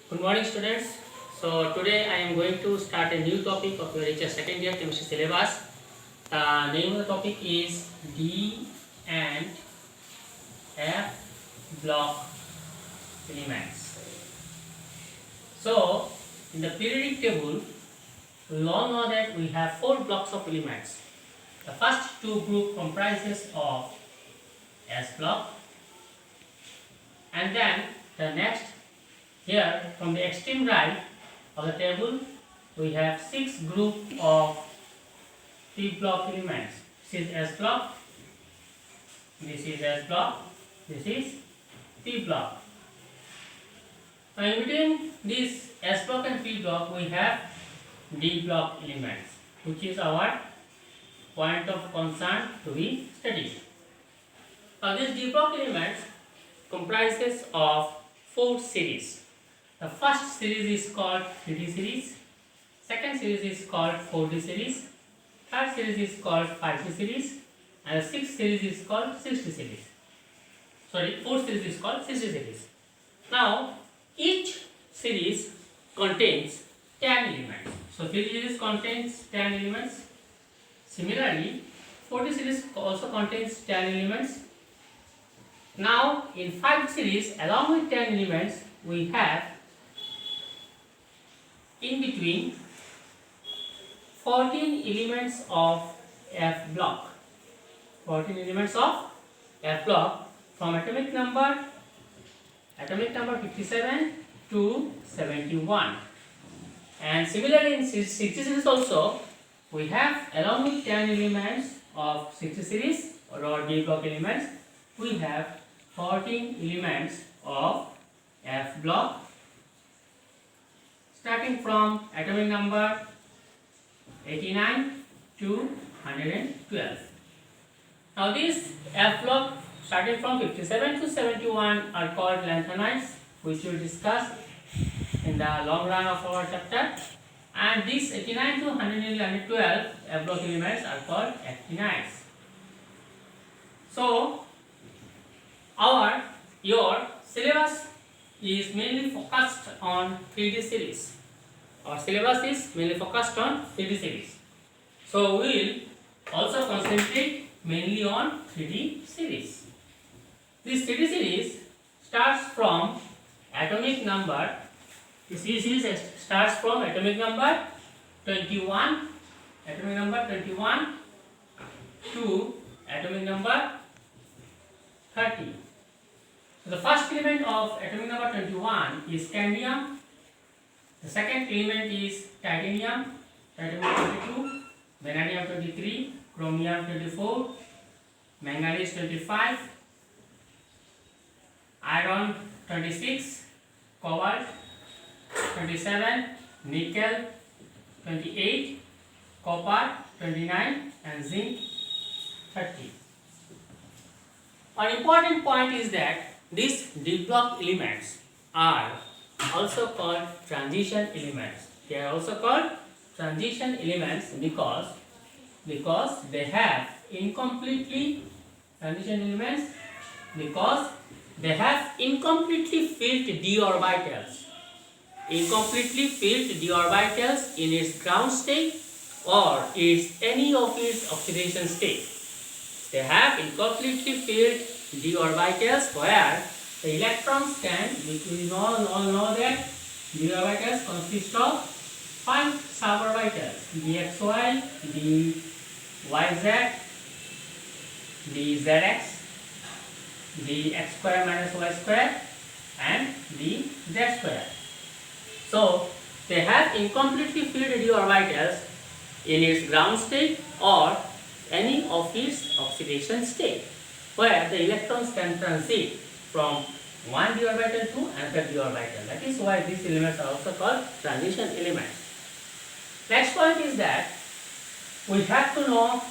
Good morning, students. So today I am going to start a new topic of your HS second year chemistry syllabus. The name of the topic is D and F block elements. So in the periodic table, we all know that we have four blocks of elements. The first two group comprises of S block, and then the next here from the extreme right of the table we have six group of P block elements. This is S block, this is S block, this is P block. Now in between this S block and P block we have D block elements, which is our point of concern to be studied. Now this D block elements comprises of four series. The first series is called 3D series, second series is called 4D series, third series is called 5D series, and the sixth series is called 60 series. Fourth series is called 60 series. Now each series contains 10 elements. So 3D series contains 10 elements. Similarly, 4D series also contains 10 elements. Now in 5 series, along with 10 elements, we have in between 14 elements of F block. 14 elements of F block from atomic number 57 to 71. And similarly in 60 series also we have, along with 10 elements of 60 series or D block elements, we have 14 elements of F block, starting from atomic number 89 to 112. Now these F block starting from 57 to 71 are called lanthanides, which we will discuss in the long run of our chapter, and these 89 to 112 F block elements are called actinides. So your syllabus is mainly focused on 3D series. Our syllabus is mainly focused on 3D series. So we will also concentrate mainly on 3D series. This 3D series starts from atomic number. This series starts from atomic number 21, to atomic number 30. So the first element of atomic number 21 is scandium. The second element is titanium, 22, vanadium 23, chromium 24, manganese 25, iron 26, cobalt 27, nickel 28, copper 29, and zinc 30. An important point is that these D block elements are also called transition elements. They are also called transition elements because they have incompletely filled d orbitals. Incompletely filled d orbitals in its ground state or any of its oxidation state. They have incompletely filled d orbitals where the electrons can, which we all know that d orbitals consist of 5 suborbitals: dxy, dyz, dzx, dx square minus y square, and dz square. So they have incompletely filled d orbitals in its ground state or any of its oxidation state, where the electrons can transit from one d orbital to another d orbital. That is why these elements are also called transition elements. Next point is that we have to know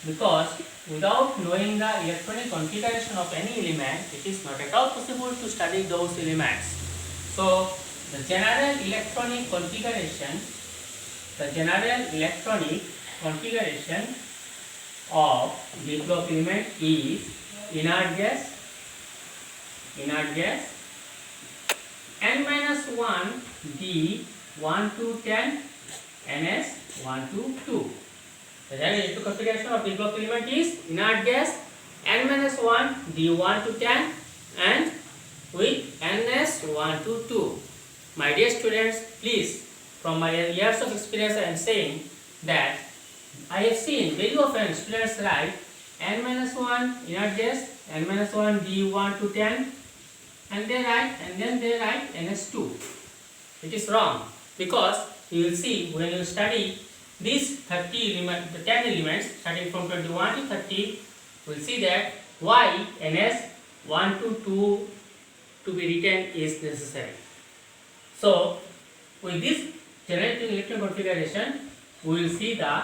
because without knowing the electronic configuration of any element, it is not at all possible to study those elements. So the general electronic configuration of D block element is inert gas, n minus 1 d 1 to 10 ns 1 to 2. The general electrical configuration of this block element is inert gas n-1 d1 to 10 and with ns 1 to 2. My dear students, please, from my years of experience I am saying that I have seen very often students write n-1 inert gas n-1 d1 to 10 and then they write ns2. It is wrong, because you will see when you study these 10 elements starting from 21 to 30, you will see that why ns 1 to 2 to be written is necessary. So with this generating electron configuration, we will see the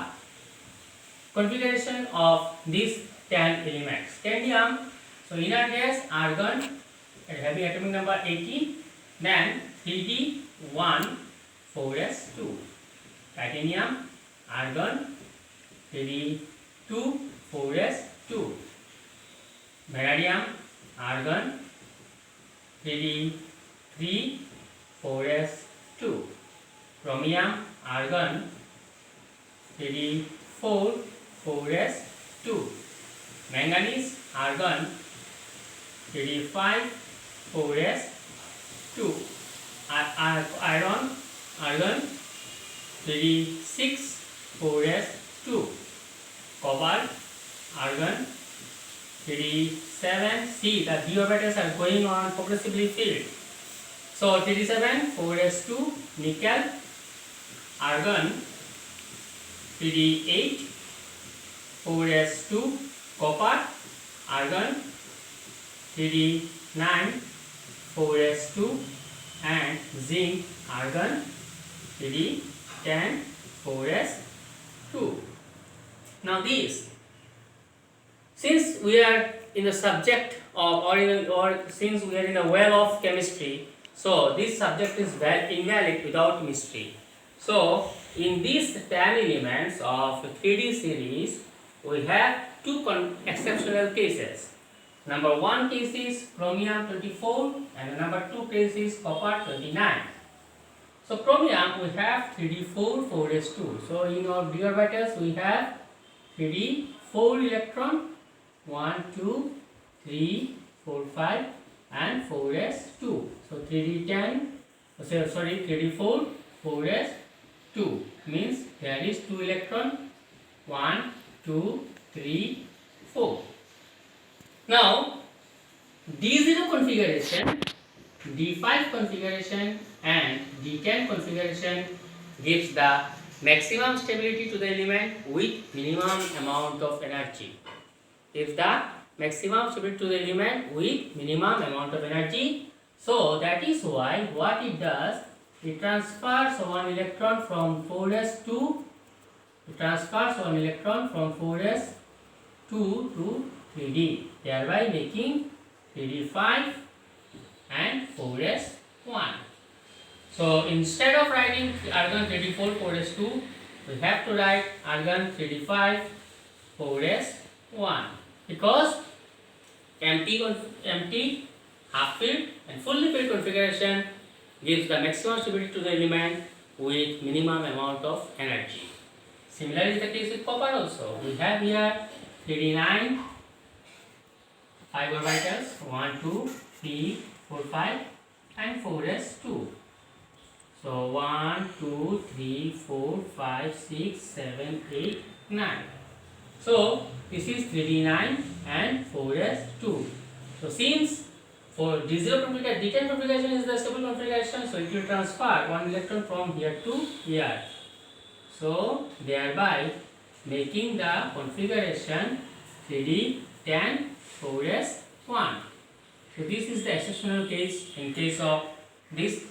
configuration of these 10 elements. Scandium, so inert gas, argon, having atomic number 18, then 3d1 4s2. Titanium, argon, 3d2 4s2. Vanadium, argon, 3d3 4s2. Chromium, argon, 3d4 4s2. Manganese, argon, 3d5 4s2. Iron, argon, 3d6 4s2. Cobalt, argon, 3d7. See, the d orbitals are going on progressively filled. So 3d7 4s2. Nickel, argon, 3d8 4s2. Copper, argon, 3d9 4s2. and zinc, argon, 3d10 4s2. Now these, since we are in the subject of or since we are in the well of chemistry, so this subject is invalid without mystery. So in these 10 elements of 3D series, we have two exceptional cases. Number 1 case is chromium 24 and number 2 case is copper 29. So chromium we have 3d4 4s2. So in our d orbitals we have 3d4 electron 1 2 3 4 5 and 4s2. So 3d10 3d4 4s2 means there is 2 electron 1 2 3 4. Now D0 configuration, D5 configuration and D10 configuration gives the maximum stability to the element with minimum amount of energy. Gives the maximum stability to the element with minimum amount of energy. So that is why what it does, it transfers one electron from 4s2, it transfers one electron from 4s2 to 3d, thereby making 3d5 and 4s1. So instead of writing argon 3d4 4s2, we have to write argon 3d5 4s1 because empty, half filled and fully filled configuration gives the maximum stability to the element with minimum amount of energy. Similarly is the case with copper also. We have here 3d9 5 orbitals 1 2 3 4 5 and 4s2. So 1 2 3 4 5 6 7 8 9. So this is 3d9 and 4s2. So since for D0 configuration, D10 configuration is the stable configuration, so it will transfer one electron from here to here. So thereby making the configuration 3d10 4s1. So this is the exceptional case in case of this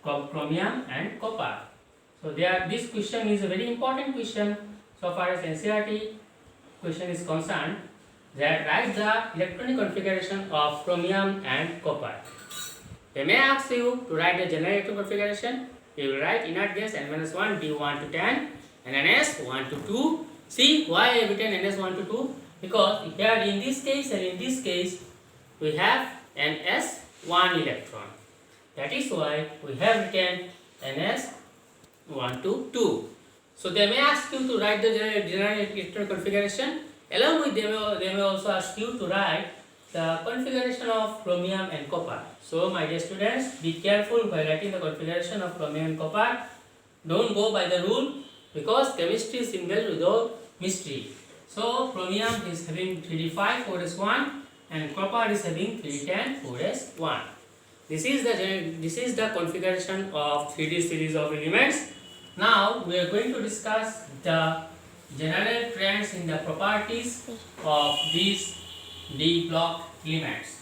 chromium and copper. So this question is a very important question so far as NCERT question is concerned, that write the electronic configuration of chromium and copper. They may ask you to write the general electron configuration. You will write inert gas N-1 D1 to 10 and NS 1 to 2. See why I have written NS 1 to 2? Because here in this case and in this case we have NS 1 electron. That is why we have written n as 1 to 2. So they may ask you to write the general electron configuration. Along with they may also ask you to write the configuration of chromium and copper. So my dear students, be careful while writing the configuration of chromium and copper. Don't go by the rule, because chemistry is simple without mystery. So chromium is having 3d5 4s1 and copper is having 3d10 4s1. This is the configuration of 3D series of elements. Now we are going to discuss the general trends in the properties of these D block elements.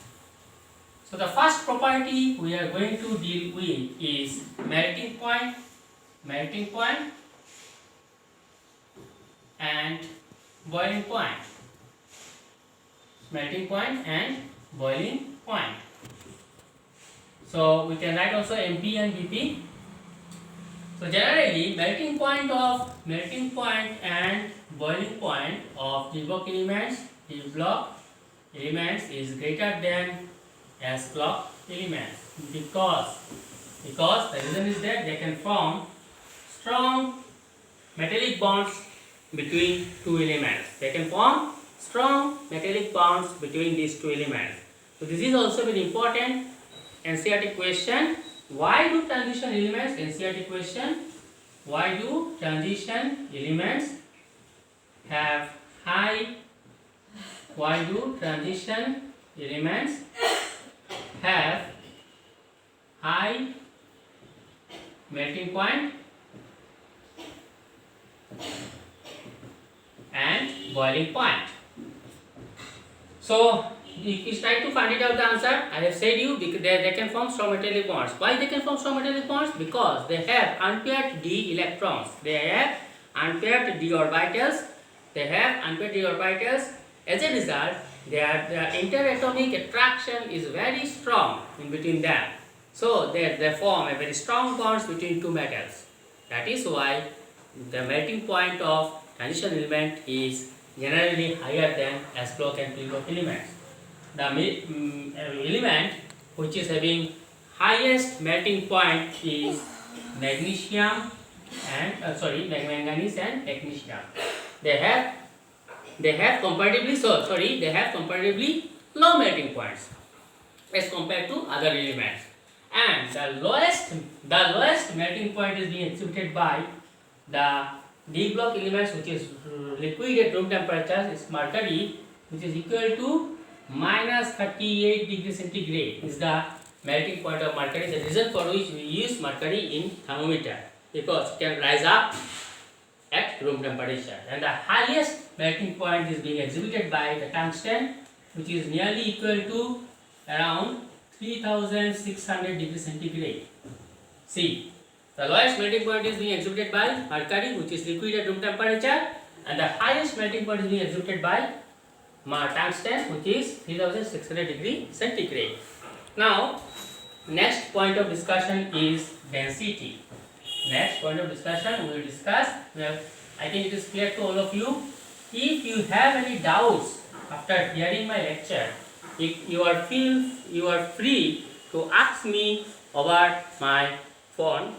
So the first property we are going to deal with is melting point and boiling point. Melting point and boiling point. So we can write also MP and BP. So generally melting point and boiling point of D block elements is greater than S block elements, because the reason is that they can form strong metallic bonds between two elements. They can form strong metallic bonds between these two elements. So this is also very important NCERT question. Why do transition elements, NCERT question, why do transition elements have high melting point and boiling point? So you try to find it out the answer. I have said you because they can form strong metallic bonds. Why they can form strong metallic bonds? Because they have unpaired d electrons. They have unpaired d orbitals. As a result, their interatomic attraction is very strong in between them. So they form a very strong bonds between two metals. That is why the melting point of transition element is generally higher than S block and P block elements. The element which is having highest melting point is manganese and magnesium. They have comparatively low melting points as compared to other elements. And the lowest melting point is being exhibited by the D block elements, which is liquid at room temperature, is mercury, which is equal to minus 38 degrees centigrade is the melting point of mercury. The reason for which we use mercury in thermometer, because it can rise up at room temperature. And the highest melting point is being exhibited by the tungsten, which is nearly equal to around 3600 degrees centigrade. See, the lowest melting point is being exhibited by mercury, which is liquid at room temperature, and the highest melting point is being exhibited by tungsten, which is 3600 degree centigrade. Now, next point of discussion is density. Next point of discussion we will discuss. I think it is clear to all of you. If you have any doubts after hearing my lecture, you are free to ask me over my phone,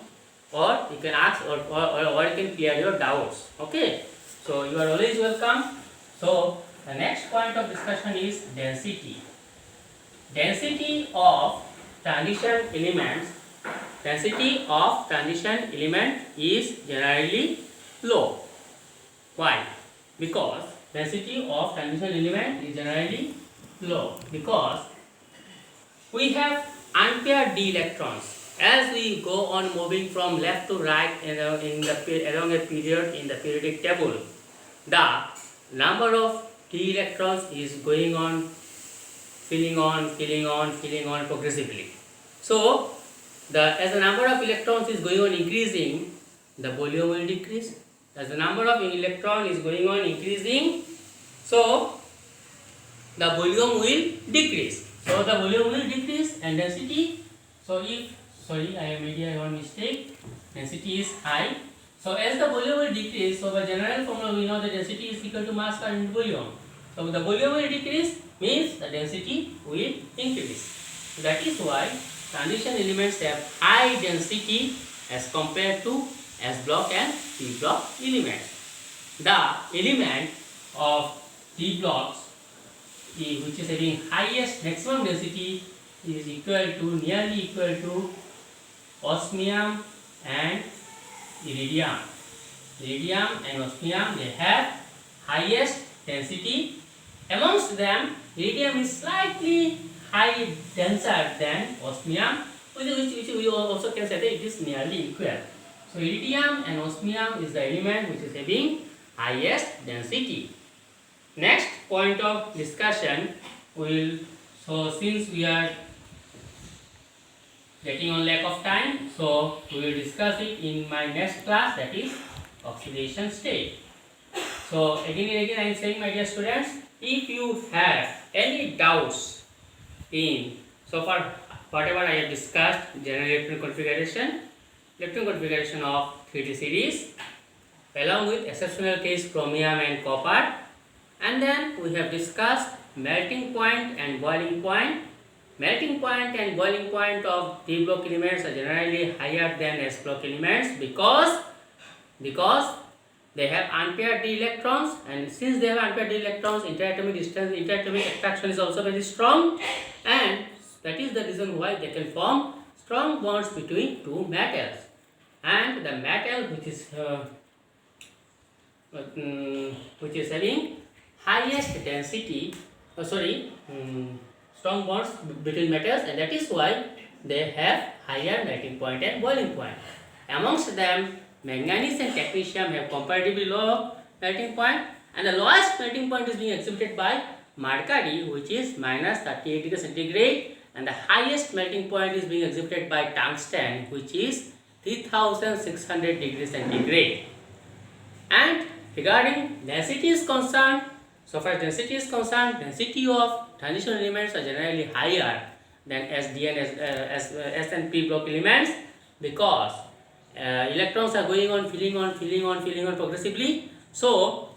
or you can ask or you can clear your doubts. Okay, so you are always welcome. So the next point of discussion is density. Density of transition element is generally low. Why? Because density of transition element is generally low because we have unpaired d electrons. As we go on moving from left to right along a period in the periodic table, the number of d electrons is going on filling on progressively. So as the number of electrons is going on increasing, the volume will decrease. As the number of electron is going on increasing, so the volume will decrease. So the volume will decrease and density. So I made one mistake. Density is high. So as the volume will decrease, so by general formula we know the density is equal to mass per unit volume. So the volume will decrease means the density will increase. So that is why transition elements have high density as compared to S block and P block elements. The element of D blocks which is having highest maximum density is nearly equal to osmium and iridium. Iridium and osmium, they have highest density. Amongst them, iridium is slightly high denser than osmium, which we also can say that it is nearly equal. So iridium and osmium is the element which is having highest density. Next point of discussion since we are getting on lack of time, so we will discuss it in my next class, that is oxidation state. So again and again I am saying, my dear students, if you have any doubts in so far whatever I have discussed, general electron configuration of 3D series, along with exceptional case chromium and copper, and then we have discussed melting point and boiling point. Melting point and boiling point of D block elements are generally higher than S block elements because they have unpaired d electrons, and since they have unpaired d electrons, interatomic distance, interatomic attraction is also very strong, and that is the reason why they can form strong bonds between two metals. And the metal which is having highest density, strong bonds between metals, and that is why they have higher melting point and boiling point. Amongst them, manganese and technetium have comparatively low melting point, and the lowest melting point is being exhibited by mercury, which is minus 38 degrees centigrade, and the highest melting point is being exhibited by tungsten, which is 3600 degrees centigrade. And regarding density is concerned, so far density is concerned, density of transition elements are generally higher than SD and S and P block elements, because electrons are going on filling on progressively. So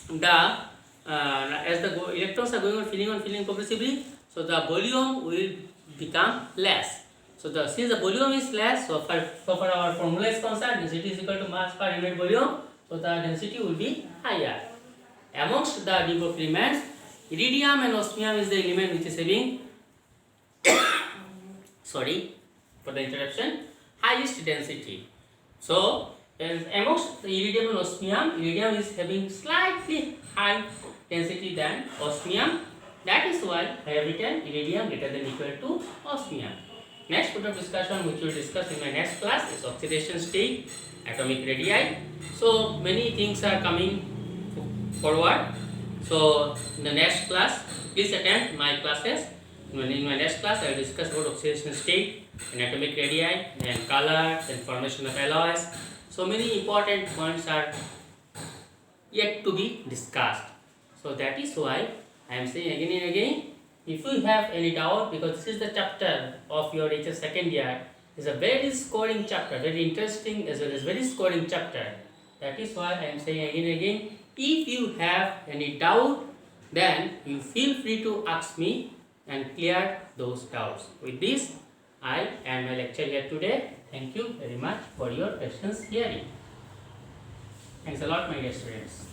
as the electrons are going on filling progressively, so the volume will become less. So since the volume is less, so for our formula is concerned, density is equal to mass per unit volume, so the density will be higher. Amongst the D block elements, iridium and osmium is the element which is having sorry for the interruption, highest density. So amongst the iridium and osmium, iridium is having slightly high density than osmium. That is why I have written iridium greater than equal to osmium. Next point of discussion which we will discuss in my next class is oxidation state, atomic radii. So many things are coming forward. So in the next class, please attend my classes. In my next class, I will discuss about oxidation state and atomic radii, and color, and formation of alloys. So many important points are yet to be discussed. So that is why I am saying again and again, if you have any doubt, because this is the chapter of your HS second year, is a very scoring chapter, very interesting as well as very scoring chapter. That is why I am saying again and again, if you have any doubt, then you feel free to ask me and clear those doubts. With this, I end my lecture here today. Thank you very much for your patience hearing. Thanks a lot, my dear students.